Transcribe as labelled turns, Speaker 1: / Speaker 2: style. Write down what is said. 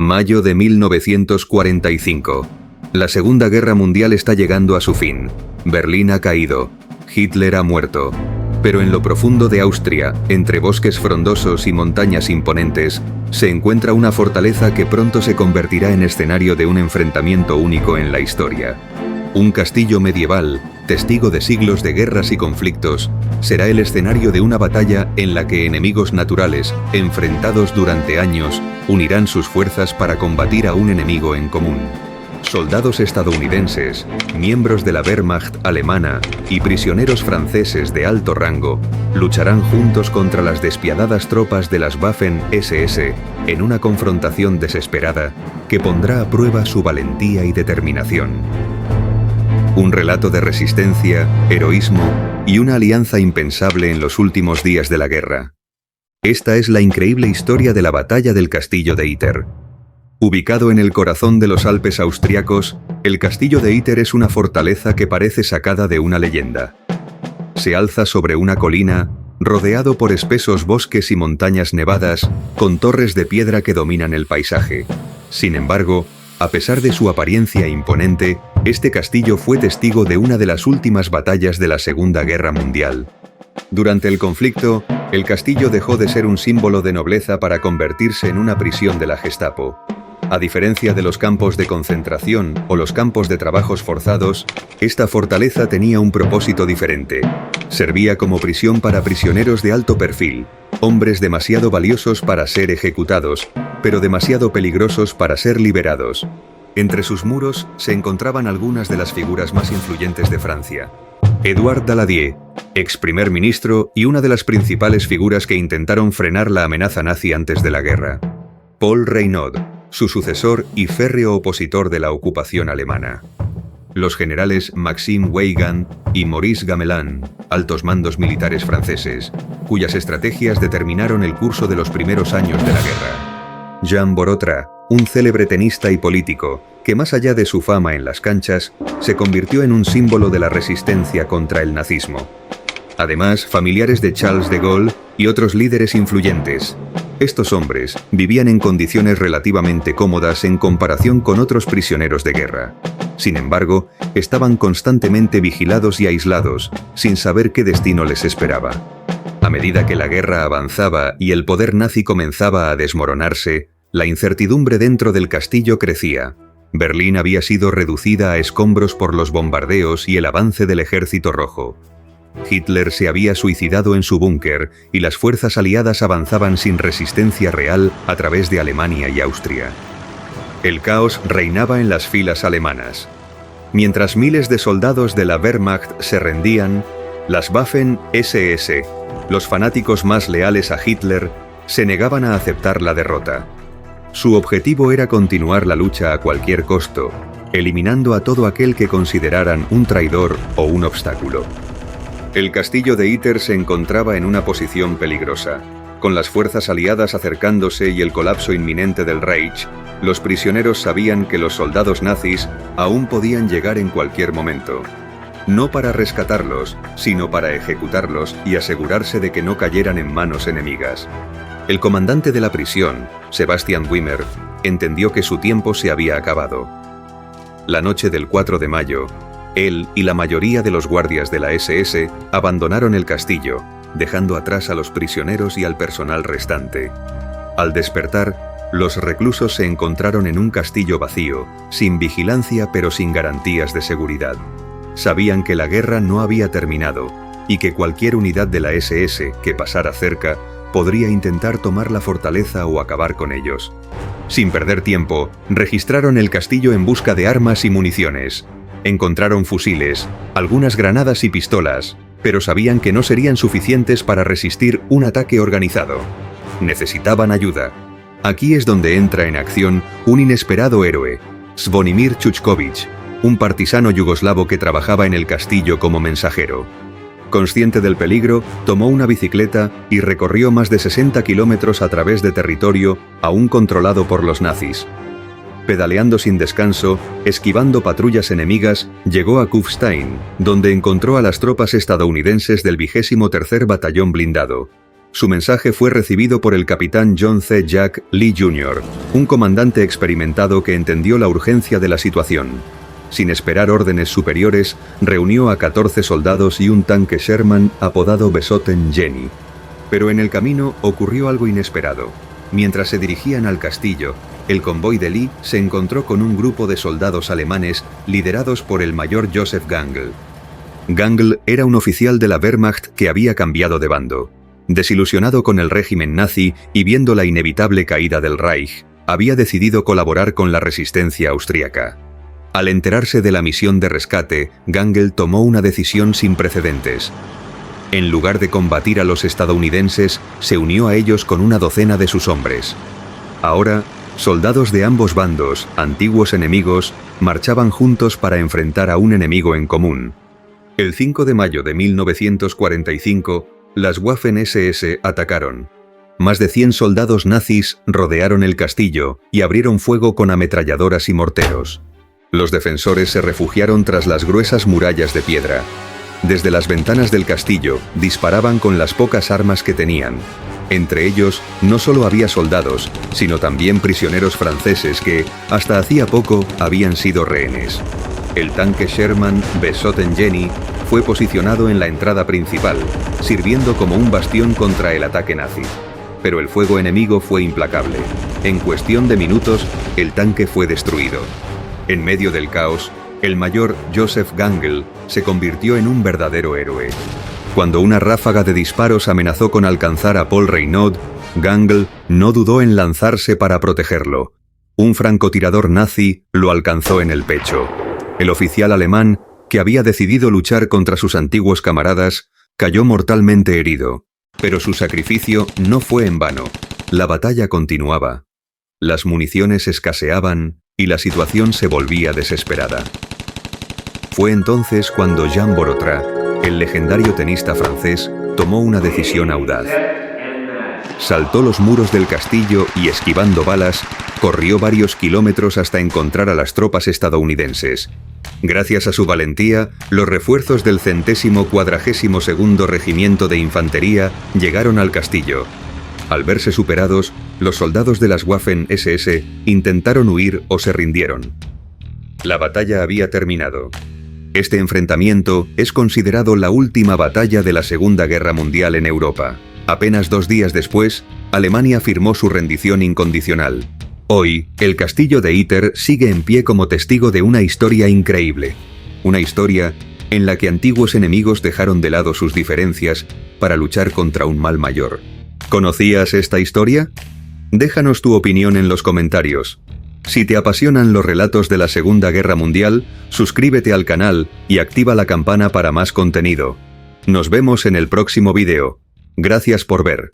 Speaker 1: Mayo de 1945. La Segunda Guerra Mundial está llegando a su fin. Berlín ha caído. Hitler ha muerto. Pero en lo profundo de Austria, entre bosques frondosos y montañas imponentes, se encuentra una fortaleza que pronto se convertirá en escenario de un enfrentamiento único en la historia. Un castillo medieval, testigo de siglos de guerras y conflictos, será el escenario de una batalla en la que enemigos naturales, enfrentados durante años, unirán sus fuerzas para combatir a un enemigo en común. Soldados estadounidenses, miembros de la Wehrmacht alemana y prisioneros franceses de alto rango lucharán juntos contra las despiadadas tropas de las Waffen-SS en una confrontación desesperada que pondrá a prueba su valentía y determinación. Un relato de resistencia, heroísmo y una alianza impensable en los últimos días de la guerra. Esta es la increíble historia de la batalla del castillo de Iter. Ubicado en el corazón de los Alpes austriacos, el castillo de Iter es una fortaleza que parece sacada de una leyenda. Se alza sobre una colina, rodeado por espesos bosques y montañas nevadas, con torres de piedra que dominan el paisaje. Sin embargo, a pesar de su apariencia imponente, este castillo fue testigo de una de las últimas batallas de la Segunda Guerra Mundial. Durante el conflicto, el castillo dejó de ser un símbolo de nobleza para convertirse en una prisión de la Gestapo. A diferencia de los campos de concentración o los campos de trabajos forzados, esta fortaleza tenía un propósito diferente. Servía como prisión para prisioneros de alto perfil, hombres demasiado valiosos para ser ejecutados, pero demasiado peligrosos para ser liberados. Entre sus muros se encontraban algunas de las figuras más influyentes de Francia. Édouard Daladier, ex primer ministro y una de las principales figuras que intentaron frenar la amenaza nazi antes de la guerra. Paul Reynaud, su sucesor y férreo opositor de la ocupación alemana. Los generales Maxime Weygand y Maurice Gamelin, altos mandos militares franceses, cuyas estrategias determinaron el curso de los primeros años de la guerra. Jean Borotra, un célebre tenista y político, que más allá de su fama en las canchas, se convirtió en un símbolo de la resistencia contra el nazismo. Además, familiares de Charles de Gaulle y otros líderes influyentes. Estos hombres vivían en condiciones relativamente cómodas en comparación con otros prisioneros de guerra. Sin embargo, estaban constantemente vigilados y aislados, sin saber qué destino les esperaba. A medida que la guerra avanzaba y el poder nazi comenzaba a desmoronarse, la incertidumbre dentro del castillo crecía. Berlín había sido reducida a escombros por los bombardeos y el avance del Ejército Rojo. Hitler se había suicidado en su búnker y las fuerzas aliadas avanzaban sin resistencia real a través de Alemania y Austria. El caos reinaba en las filas alemanas. Mientras miles de soldados de la Wehrmacht se rendían, las Waffen-SS, los fanáticos más leales a Hitler, se negaban a aceptar la derrota. Su objetivo era continuar la lucha a cualquier costo, eliminando a todo aquel que consideraran un traidor o un obstáculo. El castillo de Iter se encontraba en una posición peligrosa. Con las fuerzas aliadas acercándose y el colapso inminente del Reich, los prisioneros sabían que los soldados nazis aún podían llegar en cualquier momento. No para rescatarlos, sino para ejecutarlos y asegurarse de que no cayeran en manos enemigas. El comandante de la prisión, Sebastian Wimmer, entendió que su tiempo se había acabado. La noche del 4 de mayo, él y la mayoría de los guardias de la SS abandonaron el castillo, dejando atrás a los prisioneros y al personal restante. Al despertar, los reclusos se encontraron en un castillo vacío, sin vigilancia pero sin garantías de seguridad. Sabían que la guerra no había terminado y que cualquier unidad de la SS que pasara cerca podría intentar tomar la fortaleza o acabar con ellos. Sin perder tiempo, registraron el castillo en busca de armas y municiones. Encontraron fusiles, algunas granadas y pistolas, pero sabían que no serían suficientes para resistir un ataque organizado. Necesitaban ayuda. Aquí es donde entra en acción un inesperado héroe, Zvonimir Chuchkovich, un partisano yugoslavo que trabajaba en el castillo como mensajero. Consciente del peligro, tomó una bicicleta y recorrió más de 60 kilómetros a través de territorio aún controlado por los nazis. Pedaleando sin descanso, esquivando patrullas enemigas, llegó a Kufstein, donde encontró a las tropas estadounidenses del 23º Batallón Blindado. Su mensaje fue recibido por el capitán John C. Jack Lee Jr., un comandante experimentado que entendió la urgencia de la situación. Sin esperar órdenes superiores, reunió a 14 soldados y un tanque Sherman apodado Besotten Jenny. Pero en el camino ocurrió algo inesperado. Mientras se dirigían al castillo, el convoy de Lee se encontró con un grupo de soldados alemanes liderados por el mayor Joseph Gangl. Gangl era un oficial de la Wehrmacht que había cambiado de bando. Desilusionado con el régimen nazi y viendo la inevitable caída del Reich, había decidido colaborar con la resistencia austríaca. Al enterarse de la misión de rescate, Gangl tomó una decisión sin precedentes. En lugar de combatir a los estadounidenses, se unió a ellos con una docena de sus hombres. Ahora, soldados de ambos bandos, antiguos enemigos, marchaban juntos para enfrentar a un enemigo en común. El 5 de mayo de 1945, las Waffen-SS atacaron. Más de 100 soldados nazis rodearon el castillo y abrieron fuego con ametralladoras y morteros. Los defensores se refugiaron tras las gruesas murallas de piedra. Desde las ventanas del castillo disparaban con las pocas armas que tenían. Entre ellos no solo había soldados, sino también prisioneros franceses que, hasta hacía poco, habían sido rehenes. El tanque Sherman Besotten Jenny fue posicionado en la entrada principal, sirviendo como un bastión contra el ataque nazi. Pero el fuego enemigo fue implacable. En cuestión de minutos, el tanque fue destruido. En medio del caos, el mayor Joseph Gangl se convirtió en un verdadero héroe. Cuando una ráfaga de disparos amenazó con alcanzar a Paul Reynaud, Gangl no dudó en lanzarse para protegerlo. Un francotirador nazi lo alcanzó en el pecho. El oficial alemán, que había decidido luchar contra sus antiguos camaradas, cayó mortalmente herido. Pero su sacrificio no fue en vano. La batalla continuaba. Las municiones escaseaban y la situación se volvía desesperada. Fue entonces cuando Jean Borotra, el legendario tenista francés, tomó una decisión audaz. Saltó los muros del castillo y, esquivando balas, corrió varios kilómetros hasta encontrar a las tropas estadounidenses. Gracias a su valentía, los refuerzos del 142º Regimiento de Infantería llegaron al castillo. Al verse superados, los soldados de las Waffen-SS intentaron huir o se rindieron. La batalla había terminado. Este enfrentamiento es considerado la última batalla de la Segunda Guerra Mundial en Europa. Apenas 2 días después, Alemania firmó su rendición incondicional. Hoy, el castillo de Iter sigue en pie como testigo de una historia increíble. Una historia en la que antiguos enemigos dejaron de lado sus diferencias para luchar contra un mal mayor. ¿Conocías esta historia? Déjanos tu opinión en los comentarios. Si te apasionan los relatos de la Segunda Guerra Mundial, suscríbete al canal y activa la campana para más contenido. Nos vemos en el próximo vídeo. Gracias por ver.